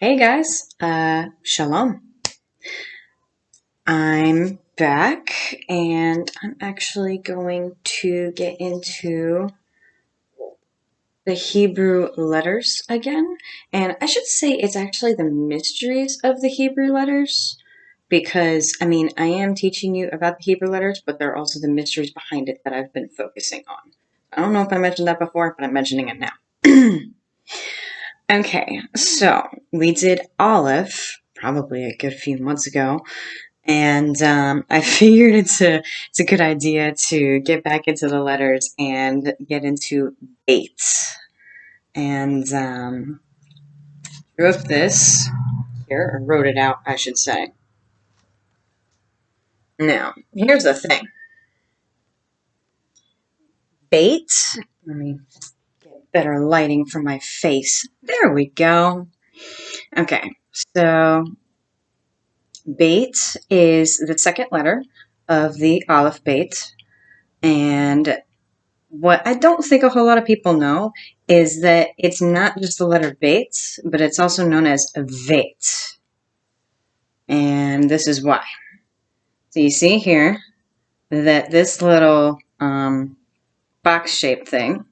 Hey guys, shalom. I'm back and I'm actually going to get into the Hebrew letters again. And I should say it's actually the mysteries of the Hebrew letters because, I am teaching you about the Hebrew letters, but there are also the mysteries behind it that I've been focusing on. I don't know if I mentioned that before, but I'm mentioning it now. Okay, so we did Aleph probably a good few months ago, and I figured it's a good idea to get back into the letters and get into Beit. And wrote this here, or wrote it out, I should say. Now, here's the thing. Beit. Let me get better lighting for my face. There we go. Okay, so Beit is the second letter of the Aleph Beit, and what I don't think a whole lot of people know is that it's not just the letter Beit, but it's also known as Veit. And this is why. So you see here that this little box-shaped thing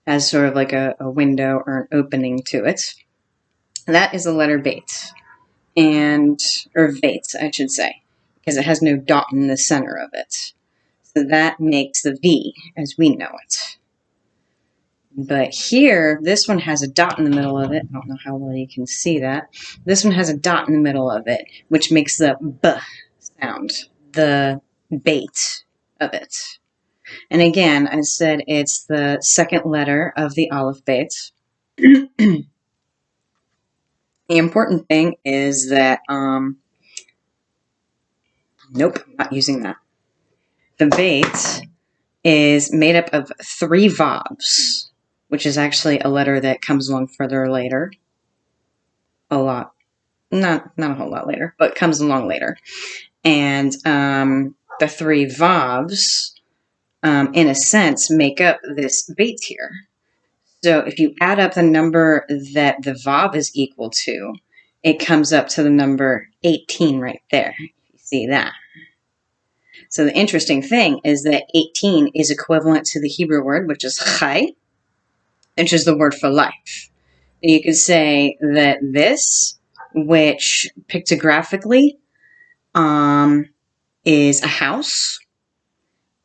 has sort of like a window or an opening to it. That is the letter Beit. Or Veit, I should say, because it has no dot in the center of it. So that makes the V as we know it. But here, this one has a dot in the middle of it. I don't know how well you can see that. This one has a dot in the middle of it, which makes the B sound, the Beit of it. And again, I said it's the second letter of the Aleph Beit. The important thing is that, nope, I'm not using that. The Beit is made up of 3 vavs, which is actually a letter that comes along further later. A lot. Not a whole lot later, but comes along later. And the 3 vavs, in a sense, make up this Beit here. So if you add up the number that the vav is equal to, it comes up to the number 18 right there. You see that? So the interesting thing is that 18 is equivalent to the Hebrew word, which is chai, which is the word for life. You could say that this, which pictographically is a house,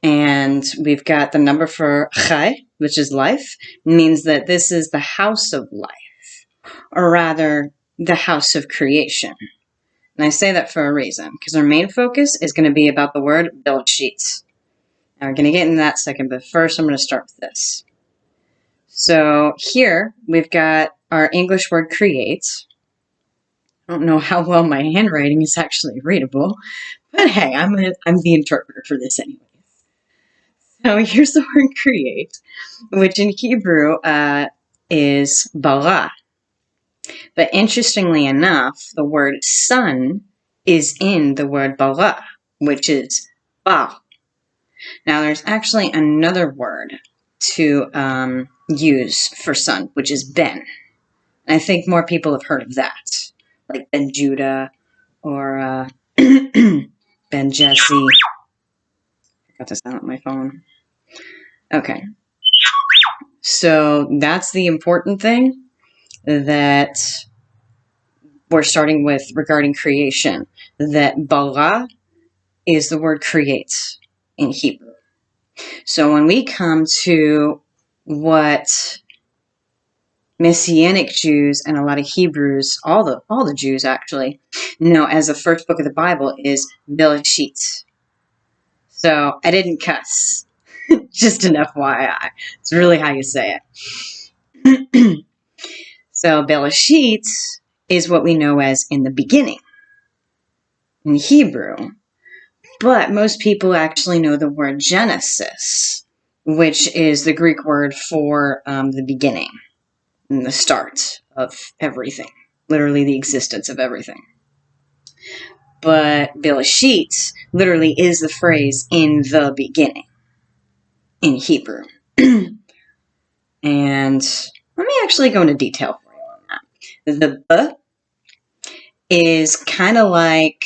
and we've got the number for chai, which is life, means that this is the house of life, or rather, the house of creation. And I say that for a reason, because our main focus is going to be about the word Beit. Now we're going to get into that second, but first I'm going to start with this. So here we've got our English word create. I don't know how well my handwriting is actually readable, but hey, I'm the interpreter for this anyways. So here's the word create, which in Hebrew is bara. But interestingly enough, the word sun is in the word bara, which is bar. Now there's actually another word to use for sun, which is ben. And I think more people have heard of that, like Ben Judah or Ben Jesse. I forgot to silence my phone. Okay. So that's the important thing that we're starting with regarding creation, that bara is the word create in Hebrew. So when we come to what Messianic Jews and a lot of Hebrews, all the Jews actually, know as the first book of the Bible is Bereshit. So I didn't cuss, just an FYI. It's really how you say it. So Bereshit is what we know as in the beginning in Hebrew. But most people actually know the word Genesis, which is the Greek word for the beginning and the start of everything, literally the existence of everything. But Bereshit literally is the phrase in the beginning in Hebrew. And let me actually go into detail for you on that. The B is kind of like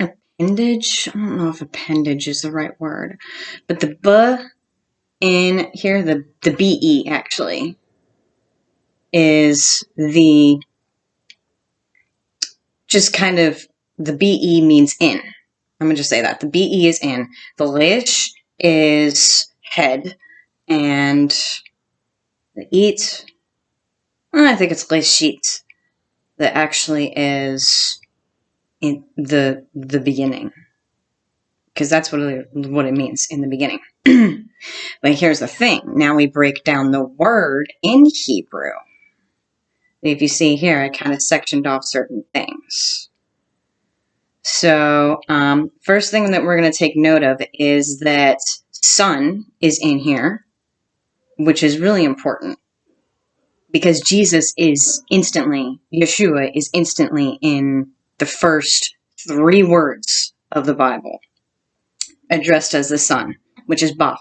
appendage. I don't know if appendage is the right word, but the B in here, the BE actually, is the just kind of, the BE means in. I'm going to just say that. The BE is in. The Lish is head. And the Eat, I think it's Lishit, that actually is in the beginning. Because that's what it means, in the beginning. But here's the thing. Now we break down the word in Hebrew. If you see here, I kind of sectioned off certain things. So, first thing that we're going to take note of is that son is in here, which is really important because Jesus is instantly, Yeshua is instantly in the first 3 words of the Bible, addressed as the son, which is Ba.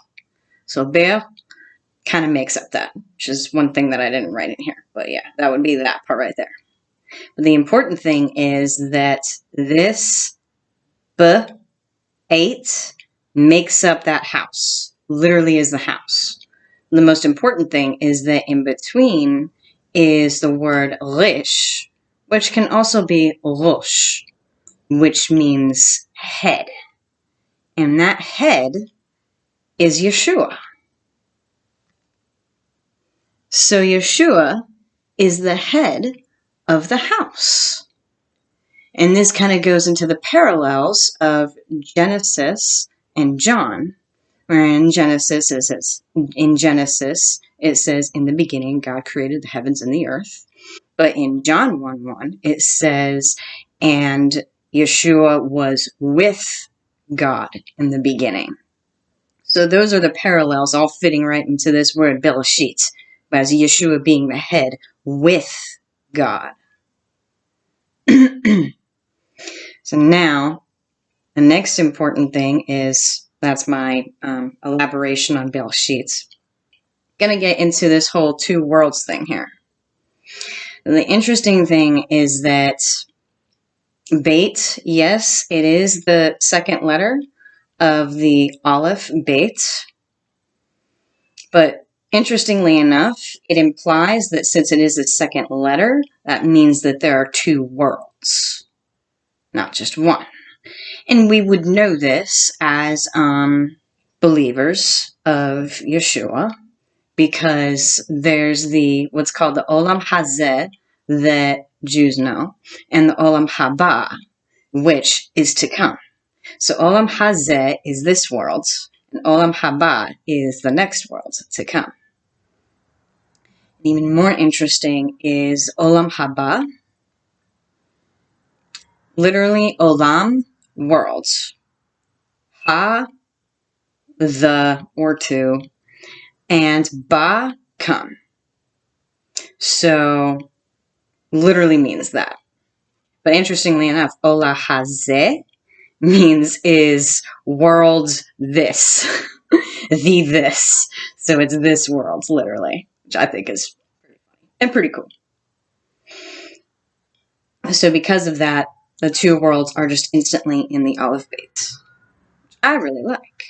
So, Ber kind of makes up that, which is one thing that I didn't write in here. But yeah, that would be that part right there. But the important thing is that this B8 makes up that house, literally is the house. The most important thing is that in between is the word Rish, which can also be Rosh, which means head. And that head is Yeshua. So Yeshua is the head of the house. And this kind of goes into the parallels of Genesis and John, where in Genesis it says, in the beginning God created the heavens and the earth. But in John 1:1 it says, and Yeshua was with God in the beginning. So those are the parallels all fitting right into this word Bereshit, as Yeshua being the head with God. So now, the next important thing is, that's my elaboration on Bereshit. Going to get into this whole 2 worlds thing here. And the interesting thing is that Beit, yes, it is the second letter of the Aleph, Beit. But interestingly enough, it implies that since it is the second letter, that means that there are 2 worlds, not just one. And we would know this as believers of Yeshua, because there's what's called the Olam Hazeh that Jews know, and the Olam Haba, which is to come. So Olam Hazeh is this world, and Olam Haba is the next world to come. Even more interesting is Olam Haba, literally Olam, world. Ha, the, or to, and Ba, come. So, literally means that. But interestingly enough, Ola Hazeh means is world this. The this. So it's this world, literally, which I think is pretty funny and pretty cool. So because of that, the 2 worlds are just instantly in the Aleph Beit, which I really like.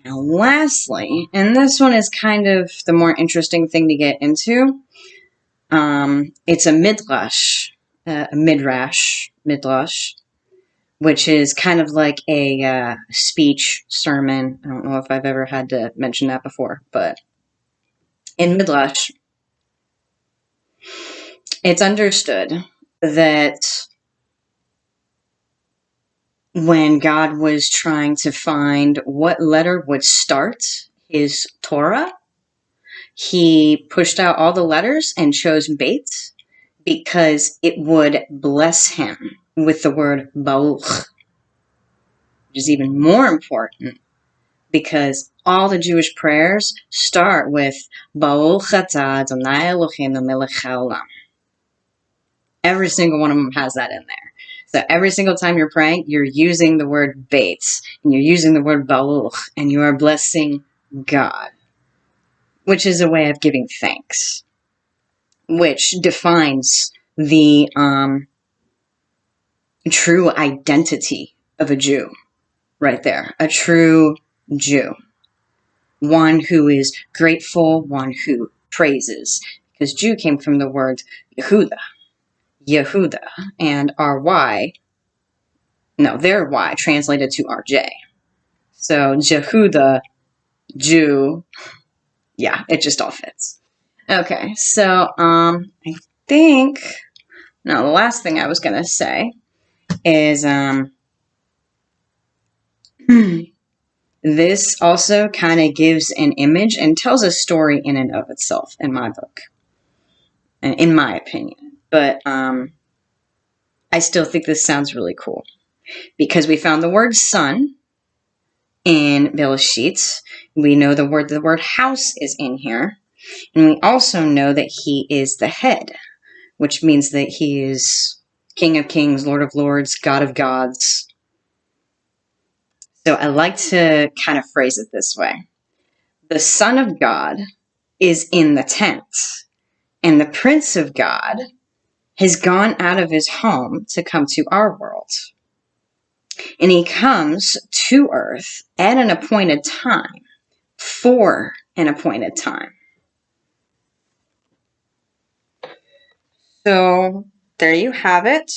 Now, lastly, and this one is kind of the more interesting thing to get into, it's a midrash, which is kind of like a speech sermon. I don't know if I've ever had to mention that before, but in midrash, it's understood that when God was trying to find what letter would start his Torah, he pushed out all the letters and chose Beit because it would bless him with the word Baruch, which is even more important because all the Jewish prayers start with Baruch atah Adonai Eloheinu melech haolam. Every single one of them has that in there. So every single time you're praying, you're using the word Beit, and you're using the word Baruch, and you are blessing God, which is a way of giving thanks. which defines the true identity of a Jew right there. A true Jew. One who is grateful, one who praises. Because Jew came from the word Yehuda. Yehuda. And our Y, no, their Y translated to RJ. So Jehuda, Jew, yeah, it just all fits. Okay, so I think, no, the last thing I was going to say is this also kind of gives an image and tells a story in and of itself in my book, in my opinion. But I still think this sounds really cool because we found the word son in Bereshit. We know the word house is in here. And we also know that he is the head, which means that he is King of Kings, Lord of Lords, God of Gods. So I like to kind of phrase it this way. The Son of God is in the tent, and the Prince of God has gone out of his home to come to our world. And he comes to earth at an appointed time, for an appointed time. So there you have it.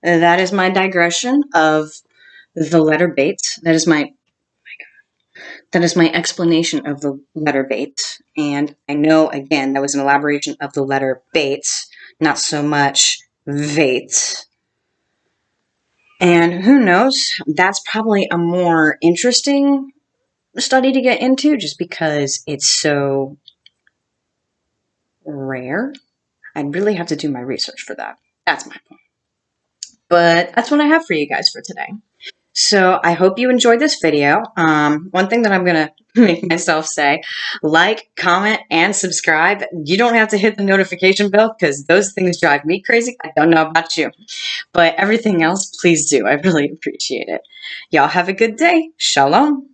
That is my digression of the letter Beit. That is my explanation of the letter Beit. And I know, again, that was an elaboration of the letter Beit, not so much Veit. And who knows, that's probably a more interesting study to get into just because it's so rare. I'd really have to do my research for that. That's my point. But that's what I have for you guys for today. So I hope you enjoyed this video. One thing that I'm going to make myself say, like, comment, and subscribe. You don't have to hit the notification bell because those things drive me crazy. I don't know about you. But everything else, please do. I really appreciate it. Y'all have a good day. Shalom.